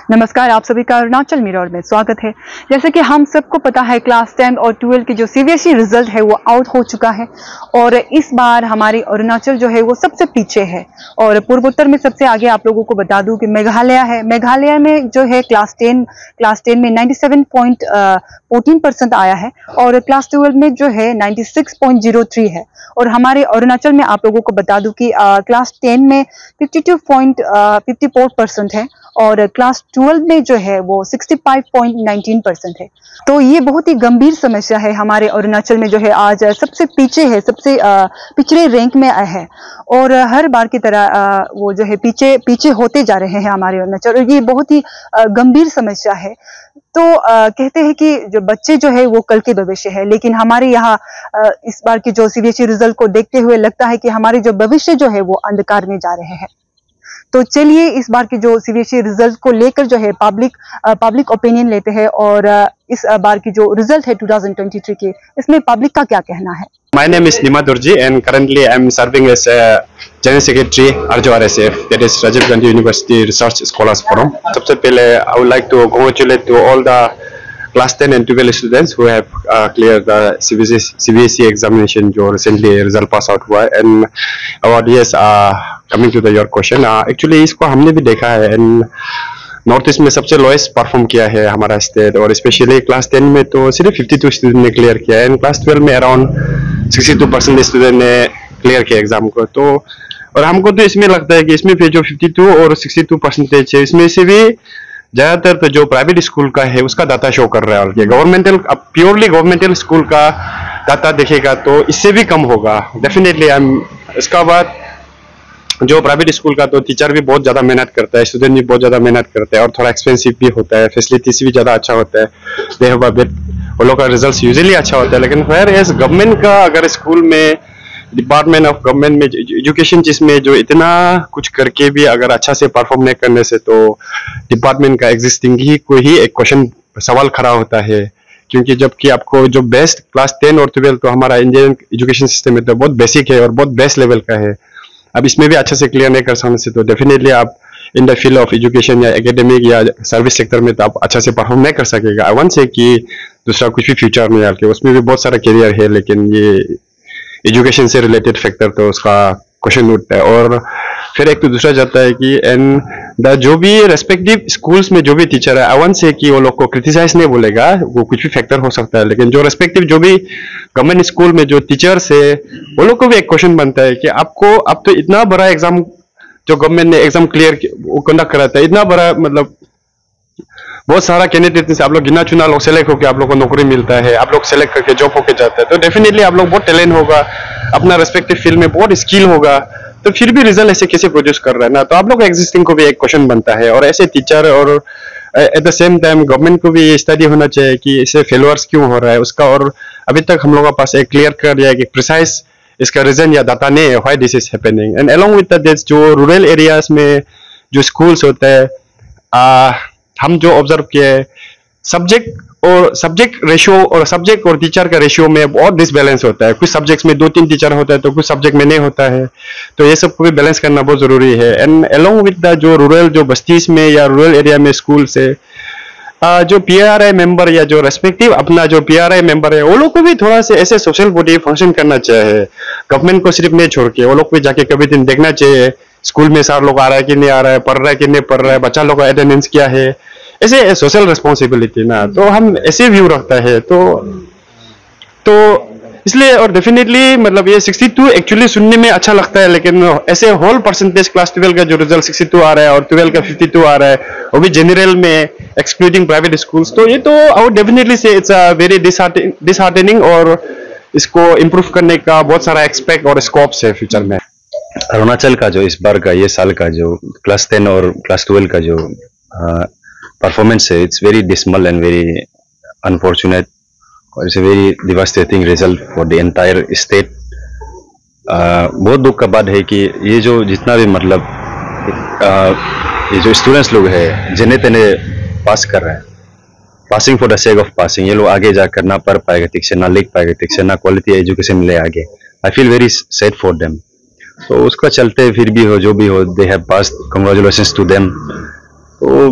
नमस्कार, आप सभी का अरुणाचल मिरर में स्वागत है। जैसे कि हम सबको पता है क्लास 10 और 12 की जो सीबीएसई रिजल्ट है वो आउट हो चुका है और इस बार हमारी अरुणाचल जो है वो सबसे पीछे है और पूर्वोत्तर में सबसे आगे आप लोगों को बता दूं कि मेघालय है। मेघालय में जो है क्लास 10 में 97.14% आया है और क्लास 12 में जो है 96.03 है और हमारे अरुणाचल में आप लोगों को बता दूं कि क्लास 10 में 52.54% है और क्लास 12 में जो है वो 65.19% है। तो ये बहुत ही गंभीर समस्या है हमारे अरुणाचल में, जो है आज सबसे पीछे है, सबसे पिछड़े रैंक में है और हर बार की तरह वो जो है पीछे होते जा रहे हैं हमारे अरुणाचल और ये बहुत ही गंभीर समस्या है। तो कहते हैं कि जो बच्चे जो है वो कल के भविष्य है, लेकिन हमारे यहाँ इस बार की जो सीबीएसई रिजल्ट को देखते हुए लगता है कि हमारे जो भविष्य जो है वो अंधकार में जा रहे हैं। तो चलिए इस बार की जो सीबीएसई रिजल्ट को लेकर जो है पब्लिक ओपिनियन लेते हैं और इस बार की जो रिजल्ट है 2023 के, इसमें पब्लिक का क्या कहना है। My name is Nima Durji and currently I'm serving as a General Secretary RJRSF, that is Rajiv Gandhi University Research Scholars Forum. सबसे पहले I would like to congratulate to all the class 10 and 12 students who have cleared the CBSE examination जो recently result pass out हुआ है। And about yes, coming to your question, actually इसको हमने भी देखा है and नॉर्थ ईस्ट में सबसे लोएस्ट परफॉर्म किया है हमारा स्टेट और स्पेशली क्लास 10 में तो सिर्फ 52 स्टूडेंट ने क्लियर किया है एंड क्लास 12 में अराउंड 62% स्टूडेंट ने क्लियर किया एग्जाम को। तो और हमको तो इसमें लगता है कि इसमें फिर जो 52 और 62% है, इसमें से भी ज्यादातर तो जो प्राइवेट स्कूल का है उसका डाटा शो कर रहा है और गवर्नमेंटल प्योरली गवर्नमेंटल स्कूल का डाटा देखेगा तो इससे भी कम होगा डेफिनेटली। इसका बाद जो प्राइवेट स्कूल का तो टीचर भी बहुत ज्यादा मेहनत करता है, स्टूडेंट भी बहुत ज्यादा मेहनत करता है और थोड़ा एक्सपेंसिव भी होता है, फैसिलिटीज भी ज्यादा अच्छा होता है, दे हैव अ बेट, वो लोग का रिजल्ट यूजुअली अच्छा होता है। लेकिन वेयर एज गवर्नमेंट का अगर स्कूल में डिपार्टमेंट ऑफ गवर्नमेंट में एजुकेशन जिसमें जो इतना कुछ करके भी अगर अच्छा से परफॉर्म नहीं करने से तो डिपार्टमेंट का एग्जिस्टिंग ही कोई ही एक क्वेश्चन सवाल खड़ा होता है। क्योंकि जबकि आपको जो बेस्ट क्लास 10 और 12 तो हमारा इंडियन एजुकेशन सिस्टम में तो बहुत बेसिक है और बहुत बेस्ट लेवल का है, अब इसमें भी अच्छे से क्लियर नहीं कर सकने से तो डेफिनेटली आप in the field of education या एकेडमिक या सर्विस सेक्टर में तो आप अच्छा से परफॉर्म नहीं कर सकेगा। आई वांट से कि दूसरा कुछ भी फ्यूचर में आके उसमें भी बहुत सारा करियर है, लेकिन ये एजुकेशन से रिलेटेड फैक्टर तो उसका क्वेश्चन उठता है। और फिर एक तो दूसरा जाता है कि एंड द जो भी रेस्पेक्टिव स्कूल्स में जो भी टीचर है, आई वांट से कि वो लोग को क्रिटिसाइज नहीं बोलेगा, वो कुछ भी फैक्टर हो सकता है, लेकिन जो रेस्पेक्टिव जो भी गवर्नमेंट स्कूल में जो टीचर्स है वो लोग को भी एक क्वेश्चन बनता है कि आपको अब तो इतना बड़ा एग्जाम जो गवर्नमेंट ने एग्जाम क्लियर वो कंडक्ट कराता है, इतना बड़ा मतलब बहुत सारा कैंडिडेट से आप लोग गिना चुना लोग सेलेक्ट होकर आप लोग को नौकरी मिलता है, आप लोग सेलेक्ट करके जॉब होके जाता है, तो डेफिनेटली आप लोग बहुत टैलेंट होगा, अपना रेस्पेक्टिव फील्ड में बहुत स्किल होगा, तो फिर भी रिजल्ट ऐसे कैसे प्रोड्यूस कर रहा है ना, तो आप लोग एग्जिस्टिंग को भी एक क्वेश्चन बनता है। और ऐसे टीचर और at the same time government को भी ये स्टडी होना चाहिए कि इसे फेलोअर्स क्यों हो रहा है उसका, और अभी तक हम लोगों के पास एक क्लियर कर या एक प्रिसाइज इसका रीजन या डाटा नहीं है why this is happening. And along with that जो रूरल एरियाज में जो स्कूल्स होते हैं, हम जो ऑब्जर्व किए सब्जेक्ट रेशियो और सब्जेक्ट और टीचर का रेशियो में बहुत डिसबैलेंस होता है। कुछ सब्जेक्ट्स में 2-3 टीचर होता है तो कुछ सब्जेक्ट में नहीं होता है, तो ये सब को भी बैलेंस करना बहुत जरूरी है। एंड अलोंग विद द जो रूरल जो बस्तीज में या रूरल एरिया में स्कूल से जो पीआरआई मेंबर या जो रेस्पेक्टिव अपना जो पीआरआई मेंबर है वो लोग को भी थोड़ा से ऐसे सोशल बॉडी फंक्शन करना चाहिए, गवर्नमेंट को सिर्फ नहीं छोड़ के वो लोग भी जाके कभी दिन देखना चाहिए स्कूल में सारे लोग आ रहा है कि नहीं आ रहा है, पढ़ रहा है कि नहीं पढ़ रहा है, बच्चा लोग का अटेंडेंस क्या है, ऐसे सोशल रिस्पॉन्सिबिलिटी ना, तो हम ऐसे व्यू रखता है तो इसलिए। और डेफिनेटली मतलब ये 62 एक्चुअली सुनने में अच्छा लगता है, लेकिन ऐसे होल परसेंटेज क्लास 12 का जो रिजल्ट 62 आ रहा है और 12 का 52 आ रहा है, वो भी जनरल में एक्सक्लूडिंग प्राइवेट स्कूल्स, तो ये तो आई वुड डेफिनेटली से इट्स अ वेरी डिसहार्टनिंग और इसको इम्प्रूव करने का बहुत सारा एक्सपेक्ट और स्कोप्स है फ्यूचर में। अरुणाचल का जो इस बार का ये साल का जो क्लास 10 और क्लास 12 का जो परफॉर्मेंस है, it's very dismal and very unfortunate और it's a very devastating result for the entire state. बहुत दुख का बात है कि ये जो जितना भी मतलब ये जो स्टूडेंट्स लोग हैं जिन्हें तेने पास कर रहे हैं, passing for the sake of passing, ये लोग आगे जाकर ना पढ़ पाएगा ठीक से, ना लिख पाएगा ठीक से, ना क्वालिटी एजुकेशन मिले आगे। I feel very sad for them. तो उसका चलते फिर भी हो जो भी हो, they have passed, congratulations to them. तो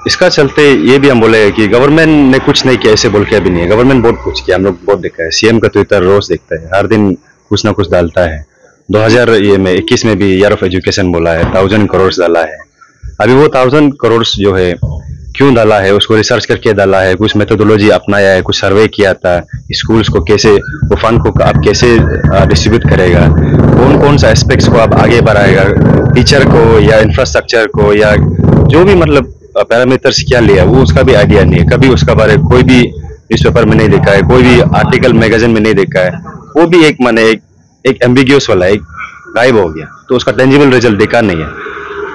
इसका चलते ये भी हम बोले कि गवर्नमेंट ने कुछ नहीं किया ऐसे बोल के अभी नहीं है। गवर्नमेंट बहुत कुछ किया, हम लोग बहुत देखा है। सीएम का ट्विटर रोज देखता है, हर दिन कुछ ना कुछ डालता है। 2021 में भी ईयर ऑफ एजुकेशन बोला है, 1000 करोड़ डाला है। अभी वो 1000 करोड़ जो है क्यों डाला है, उसको रिसर्च करके डाला है, कुछ मेथोडोलॉजी अपनाया है, कुछ सर्वे किया था स्कूल्स को कैसे, वो फंड को आप कैसे डिस्ट्रीब्यूट करेगा, कौन कौन सा एस्पेक्ट्स को आप आगे बढ़ाएगा, टीचर को या इंफ्रास्ट्रक्चर को या जो भी मतलब पैरामीटर्स क्या लिया, वो उसका भी आइडिया नहीं है। कभी उसका बारे कोई भी न्यूज़पेपर में नहीं देखा है, कोई भी आर्टिकल मैगजीन में नहीं देखा है। वो भी एक माने एक एम्बिग्यूस वाला एक गायब हो गया, तो उसका टेंजिबल रिजल्ट देखा नहीं है।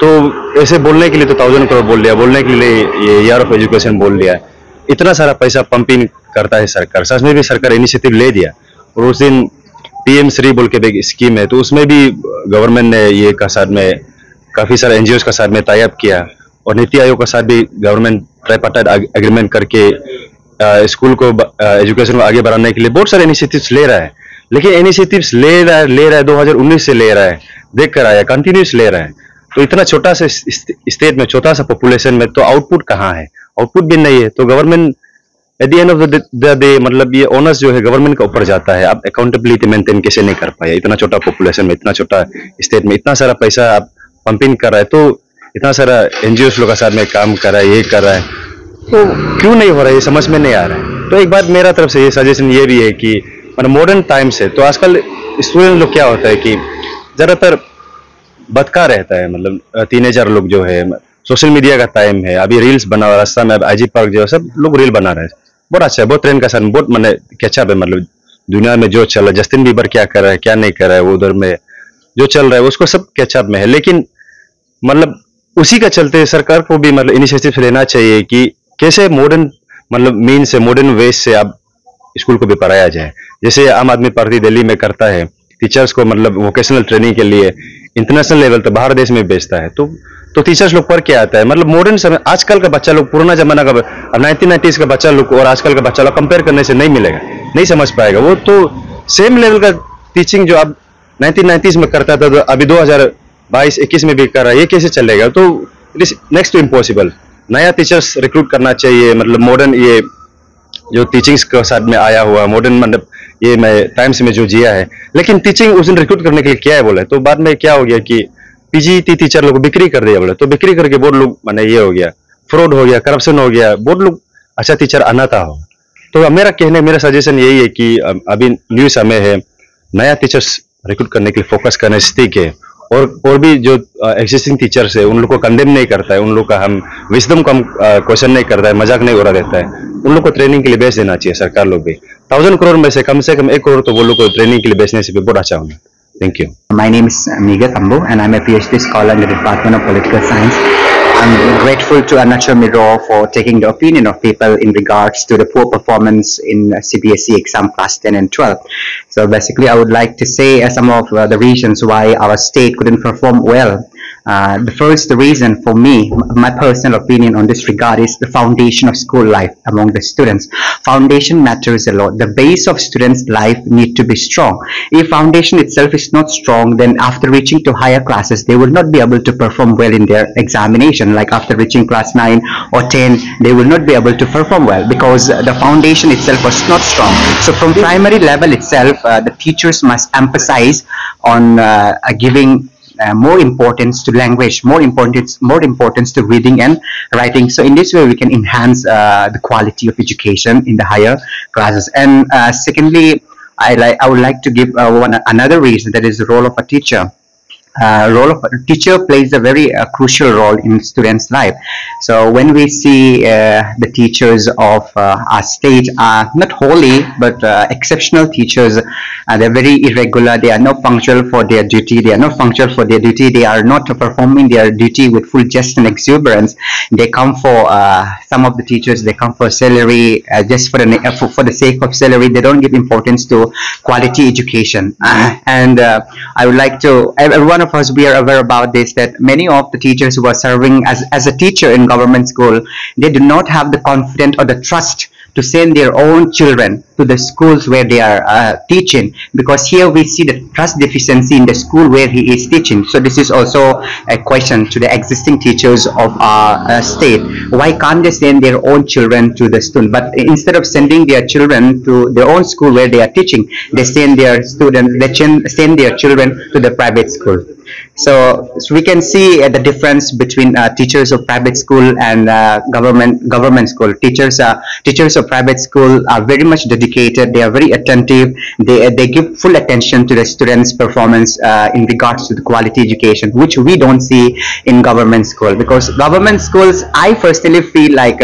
तो ऐसे बोलने के लिए तो 1000 करोड़ बोल दिया, बोलने के लिए ये ईयर ऑफ एजुकेशन बोल दिया। इतना सारा पैसा पंपिंग करता है सरकार, सच में भी सरकार इनिशिएटिव ले दिया। और उस दिन PM श्री बोल के एक स्कीम है, तो उसमें भी गवर्नमेंट ने ये का साथ में काफी सारे एनजीओ का साथ में टाई अप किया, और नीति आयोग का साथ भी गवर्नमेंट ट्राइपार्टाइट एग्रीमेंट करके स्कूल को एजुकेशन को आगे बढ़ाने के लिए बहुत सारे इनिशिएटिव्स ले रहा है। लेकिन इनिशिएटिव्स ले रहा है 2019 से ले रहा है, देख कर आया, कंटिन्यूस ले रहा है। तो इतना छोटा सा स्टेट में, छोटा सा पॉपुलेशन में, तो आउटपुट कहाँ है? आउटपुट भी नहीं है। तो government at the end of the day मतलब ये ओनर्स जो है गवर्नमेंट के ऊपर जाता है। आप अकाउंटेबिलिटी मेंटेन कैसे नहीं कर पाए? इतना छोटा पॉपुलेशन में, इतना छोटा स्टेट में इतना सारा पैसा आप पंपिंग कर रहा है, तो इतना सारा एनजीओ लोग का साथ में काम कर रहा है, ये कर रहा है, तो क्यों नहीं हो रहा है? ये समझ में नहीं आ रहा है। तो एक बात मेरा तरफ से ये सजेशन ये भी है कि मतलब मॉडर्न टाइम्स है, तो आजकल स्टूडेंट लोग क्या होता है कि ज्यादातर बतका रहता है, मतलब टीनेजर लोग जो है, सोशल मीडिया का टाइम है, अभी रील्स बना हुआ रास्ता में, आईजी पार्क जो है सब लोग रील बना रहे हैं, बहुत अच्छा है, बहुत ट्रेंड का साथ में, बहुत मैंने कैचअप है। मतलब दुनिया में जो चल रहा है, जस्टिन बीबर क्या कर रहा है, क्या नहीं कर रहा है, वो उधर में जो चल रहा है उसको सब कैचअप में है। लेकिन मतलब उसी का चलते सरकार को भी मतलब इनिशिएटिव लेना चाहिए कि कैसे मॉडर्न मतलब मीन से, मॉडर्न वे से आप स्कूल को भी पढ़ाया जाए। जैसे आम आदमी पार्टी दिल्ली में करता है, टीचर्स को मतलब वोकेशनल ट्रेनिंग के लिए इंटरनेशनल लेवल तो बाहर देश में बेचता है, तो टीचर्स लोग पढ़ के आता है। मतलब मॉडर्न समय, आजकल का बच्चा लोग पुराना जमाना का 1990s का बच्चा लोग और आजकल का बच्चा लोग कंपेयर करने से नहीं मिलेगा, नहीं समझ पाएगा। वो तो सेम लेवल का टीचिंग जो अब 1990s में करता था, तो अभी 2022-21 में भी कर रहा है, ये कैसे चलेगा? तो it is next to impossible. नया टीचर्स रिक्रूट करना चाहिए, मतलब मॉडर्न ये जो टीचिंग्स के साथ में आया हुआ मॉडर्न, मतलब ये मैं टाइम्स में जो जिया है। लेकिन टीचिंग उस दिन रिक्रूट करने के लिए क्या है बोले, तो बाद में क्या हो गया कि पीजीटी टीचर लोग बिक्री कर दिया बोले, तो बिक्री करके बहुत लोग माने ये हो गया, फ्रॉड हो गया, करप्शन हो गया, बहुत लोग अच्छा टीचर अनाथा हो। तो मेरा सजेशन यही है कि अभी न्यू समय है, नया टीचर्स रिक्रूट करने के लिए फोकस करने से ठीक है। और भी जो एग्जिस्टिंग टीचर्स है उन लोग को कंडेम नहीं करता है, उन लोग का हम विजडम का क्वेश्चन नहीं करता है, मजाक नहीं उड़ा देता है। उन लोग को ट्रेनिंग के लिए बेच देना चाहिए सरकार लोग भी। 1000 करोड़ में से कम 1 करोड़ तो वो लोग को ट्रेनिंग के लिए बेचने से भी बहुत अच्छा होगा। Thank you. My name is Miga Tambo and I'm a PhD scholar in the Department of Political Science. I'm grateful to Arunachal Miro for taking the opinion of people in regards to the poor performance in CBSE exam class 10 and 12. So basically I would like to say some of the reasons why our state couldn't perform well. The first reason for me, my personal opinion on this regard, is the foundation of school life among the students. Foundation matters a lot. The base of students' life need to be strong. If foundation itself is not strong, then after reaching to higher classes, they will not be able to perform well in their examination. Like after reaching class 9 or 10, they will not be able to perform well because the foundation itself was not strong. So from primary level itself, the teachers must emphasize on giving more importance to language, more importance to reading and writing. So in this way we can enhance the quality of education in the higher classes. And secondly, I would like to give another reason, that is the role of a teacher. Role of a teacher plays a very crucial role in students' life. So when we see the teachers of our state are not wholly but exceptional teachers, they're very irregular, they are not punctual for their duty, they are not performing their duty with full zest and exuberance. They come for some of the teachers, they come for salary, just for the sake of salary. They don't give importance to quality education. And I would like to, everyone of us, we are aware about this, that many of the teachers who are serving as a teacher in government school, they do not have the confidence or the trust to send their own children to the schools where they are teaching, because here we see the trust deficiency in the school where he is teaching. So this is also a question to the existing teachers of our state. Why can't they send their own children to the school? But instead of sending their children to their own school where they are teaching, they send their students, send their children to the private school. So we can see the difference between teachers of private school and government school. Teachers of private school are very much dedicated. They are very attentive. They give full attention to the students' performance in regards to the quality education, which we don't see in government school. Because government schools, I personally feel like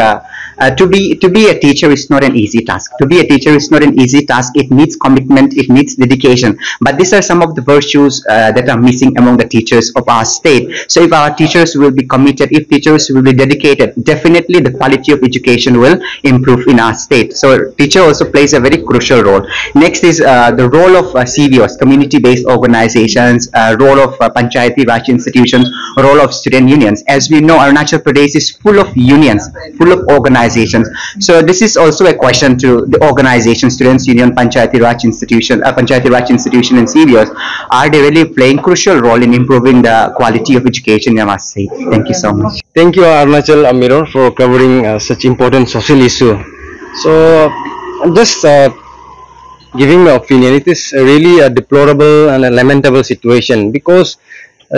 to be a teacher is not an easy task. To be a teacher is not an easy task. It needs commitment. It needs dedication. But these are some of the virtues that are missing among the teachers of our state. So if our teachers will be committed, if teachers will be dedicated, definitely the quality of education will improve in our state. So teacher also plays a very crucial role. Next is the role of CBOs, community-based organizations, role of Panchayati Raj institutions, role of student unions. As we know, Arunachal Pradesh is full of unions, full of organizations. So this is also a question to the organization, students union, Panchayati Raj institution, and CBOs. Are they really playing crucial role in improving the quality of education in our state? Thank you so much. Thank you, Arunachal Mirror, for covering such important social issue. So just giving my opinion, it is really a deplorable and a lamentable situation, because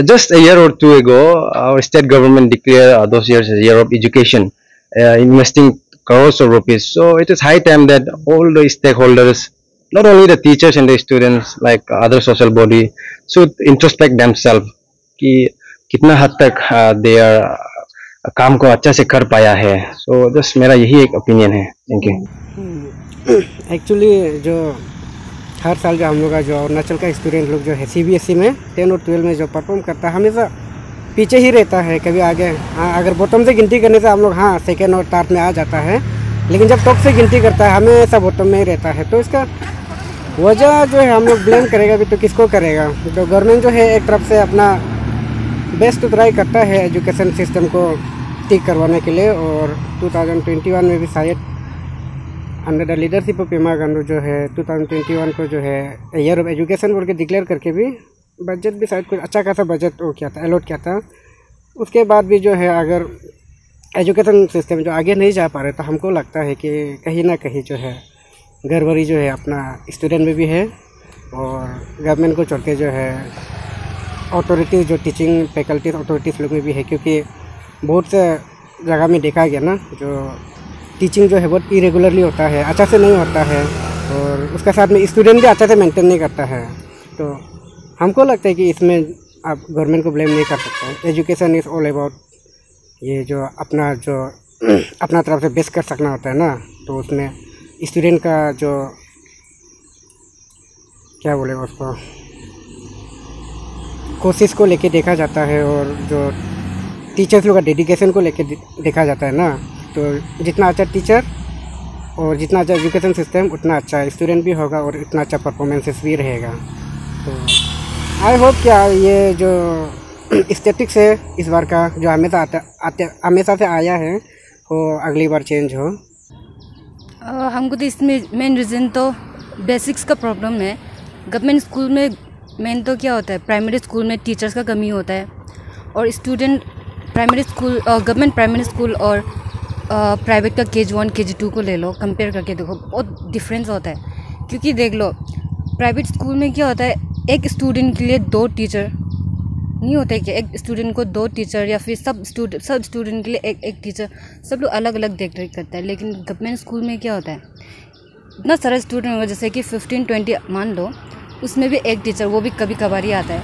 just a year or two ago, our state government declared those years as a year of education, investing crores of rupees. So it is high time that all the stakeholders, not only the teachers and the students, like other social body, should introspect themselves कि कितना हद तक they are काम को अच्छा से कर पाया है. So just मेरा यही एक opinion है. Thank you. Actually जो हर साल जो हम लोग का जो अरुणाचल का स्टूडेंट लोग जो है CBSE में 10 और 12 में जो परफॉर्म करता है, हमेशा पीछे ही रहता है, कभी आगे. हाँ, अगर बॉटम से गिनती करने से हम लोग हाँ सेकेंड और थर्ड में आ जाता है, लेकिन जब टॉप से गिनती करता है हमेशा बॉटम में ही रहता है. तो इसका वजह जो है हम लोग ब्लेम करेगा भी तो किसको करेगा. तो गवर्नमेंट जो है एक तरफ से अपना बेस्ट ट्राई करता है एजुकेशन सिस्टम को ठीक करवाने के लिए, और 2021 में भी शायद under the leadership of Pema Khandu जो है 2021 को जो है ईयर ऑफ एजुकेशन बोल के डिक्लेयर करके भी बजट भी शायद कुछ अच्छा खासा बजट वो किया था, अलॉट किया था. उसके बाद भी जो है अगर एजुकेशन सिस्टम जो आगे नहीं जा पा रहे, तो हमको लगता है कि कहीं ना कहीं जो है गड़बड़ी जो है अपना स्टूडेंट में भी है, और गवर्नमेंट को छोड़ के जो है अथॉरिटीज़ जो टीचिंग फैकल्टीज अथॉरिटीज़ लोग में भी है. क्योंकि बहुत से जगह में देखा गया ना, जो टीचिंग जो है बहुत इरेगुलरली होता है, अच्छा से नहीं होता है, और उसके साथ में स्टूडेंट भी अच्छा से मेंटेन नहीं करता है. तो हमको लगता है कि इसमें आप गवर्नमेंट को ब्लेम नहीं कर सकते. एजुकेशन इज़ ऑल अबाउट ये जो अपना तरफ से बेस्ट कर सकना होता है ना, तो उसमें स्टूडेंट का जो क्या बोलेगा उसको कोशिश को लेके देखा जाता है, और जो टीचर्स लोग का डेडिकेशन को लेके देखा जाता है ना. तो जितना अच्छा टीचर और जितना अच्छा एजुकेशन सिस्टम, उतना अच्छा स्टूडेंट भी होगा और इतना अच्छा परफॉर्मेंसेस भी रहेगा. तो आई होप क्या ये जो स्टैटिक्स है इस बार का जो हमेशा से आया है वो अगली बार चेंज हो. हमको तो इसमें मेन रीज़न तो बेसिक्स का प्रॉब्लम है. गवर्नमेंट स्कूल में मेन तो क्या होता है, प्राइमरी स्कूल में टीचर्स का कमी होता है, और स्टूडेंट प्राइमरी स्कूल और गवर्नमेंट प्राइमरी स्कूल और प्राइवेट का KG1 KG2 को ले लो, कंपेयर करके देखो, बहुत डिफरेंस होता है. क्योंकि देख लो प्राइवेट स्कूल में क्या होता है, एक स्टूडेंट के लिए 2 टीचर नहीं होता है कि एक स्टूडेंट को 2 टीचर, या फिर सब स्टूडेंट के लिए एक टीचर, सब लोग अलग अलग देख रेख करता है. लेकिन गवर्नमेंट स्कूल में क्या होता है, इतना सारा स्टूडेंट होगा, जैसे कि 15-20 मान लो, उसमें भी एक टीचर, वो भी कभी कभार ही आता है.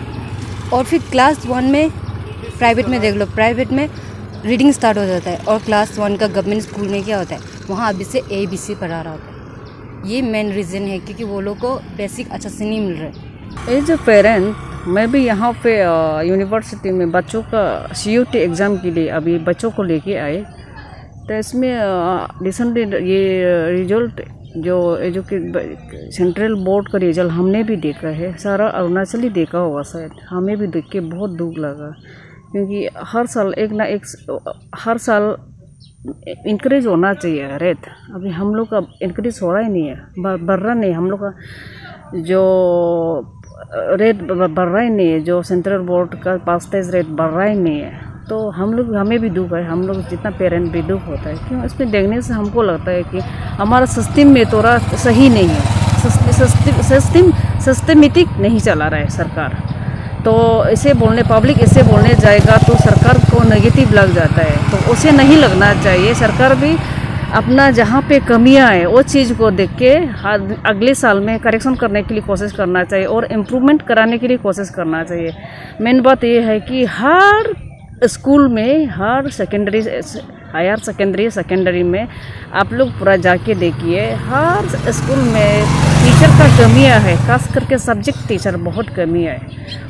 और फिर क्लास 1 में प्राइवेट में देख लो, प्राइवेट में रीडिंग स्टार्ट हो जाता है, और क्लास 1 का गवर्नमेंट स्कूल में क्या होता है, वहाँ अभी से ABC पढ़ा रहा होता है. ये मेन रीज़न है, क्योंकि वो लोग को बेसिक अच्छा से नहीं मिल रहा है. एज ए पेरेंट मैं भी यहाँ पे यूनिवर्सिटी में बच्चों का CUT एग्ज़ाम के लिए अभी बच्चों को लेके आए. तो इसमें रिसेंटली ये रिजल्ट जो सेंट्रल बोर्ड का रिजल्ट हमने भी देखा है, सारा अरुणाचली देखा होगा शायद. हमें भी देख के बहुत दुख लगा, क्योंकि हर साल इंक्रीज होना चाहिए रेट। अभी हम लोग का इंक्रीज हो रहा ही नहीं है, बढ़ रहा नहीं। हम लोग का जो रेट बढ़ रहा ही नहीं है, जो सेंट्रल बोर्ड का पासेज रेट बढ़ रहा ही नहीं है। तो हमें भी दुख है, हम लोग जितना पेरेंट भी दुख होता है। क्यों इसमें देखने से हमको लगता है कि हमारा सिस्टम में थोड़ा सही नहीं है, सिस्टमेटिक नहीं चला रहा है सरकार। तो इसे बोलने पब्लिक इसे बोलने जाएगा तो सरकार को नेगेटिव लग जाता है, तो उसे नहीं लगना चाहिए। सरकार भी अपना जहाँ पे कमियां है वो चीज़ को देख के अगले साल में करेक्शन करने के लिए कोशिश करना चाहिए और इम्प्रूवमेंट कराने के लिए कोशिश करना चाहिए। मेन बात ये है कि हर स्कूल में, हर सेकेंडरी, हायर सेकेंडरी में आप लोग पूरा जाके देखिए, हर स्कूल में टीचर का कमियां है, खास करके सब्जेक्ट टीचर बहुत कमी है।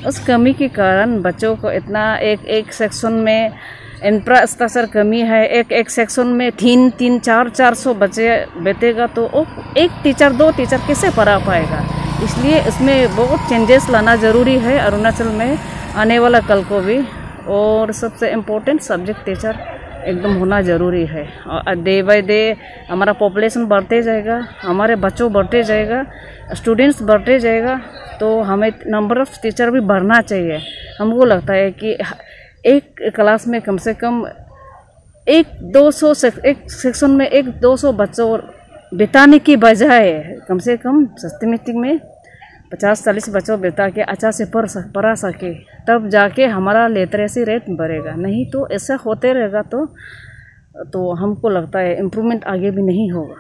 उस कमी के कारण बच्चों को इतना एक सेक्शन में इंफ्रास्ट्रक्चर कमी है, एक सेक्शन में 300-400 बच्चे बैठेगा तो एक टीचर 2 टीचर कैसे पढ़ा पाएगा। इसलिए इसमें बहुत चेंजेस लाना ज़रूरी है अरुणाचल में आने वाला कल को भी। और सबसे इम्पोर्टेंट सब्जेक्ट टीचर एकदम होना ज़रूरी है। और डे बाय डे हमारा पॉपुलेशन बढ़ते जाएगा, हमारे बच्चों बढ़ते जाएगा, स्टूडेंट्स बढ़ते जाएगा, तो हमें नंबर ऑफ़ टीचर भी बढ़ना चाहिए। हमको लगता है कि एक क्लास में कम से कम एक सेक्शन में 100-200 बच्चों बिताने की बजाय कम से कम सिस्टमेटिक में 50-40 बच्चों बिता के अच्छा से पढ़ा सके, तब जाके हमारा लिटरेसी रेट बढ़ेगा। नहीं तो ऐसा होते रहेगा तो हमको लगता है इम्प्रूवमेंट आगे भी नहीं होगा।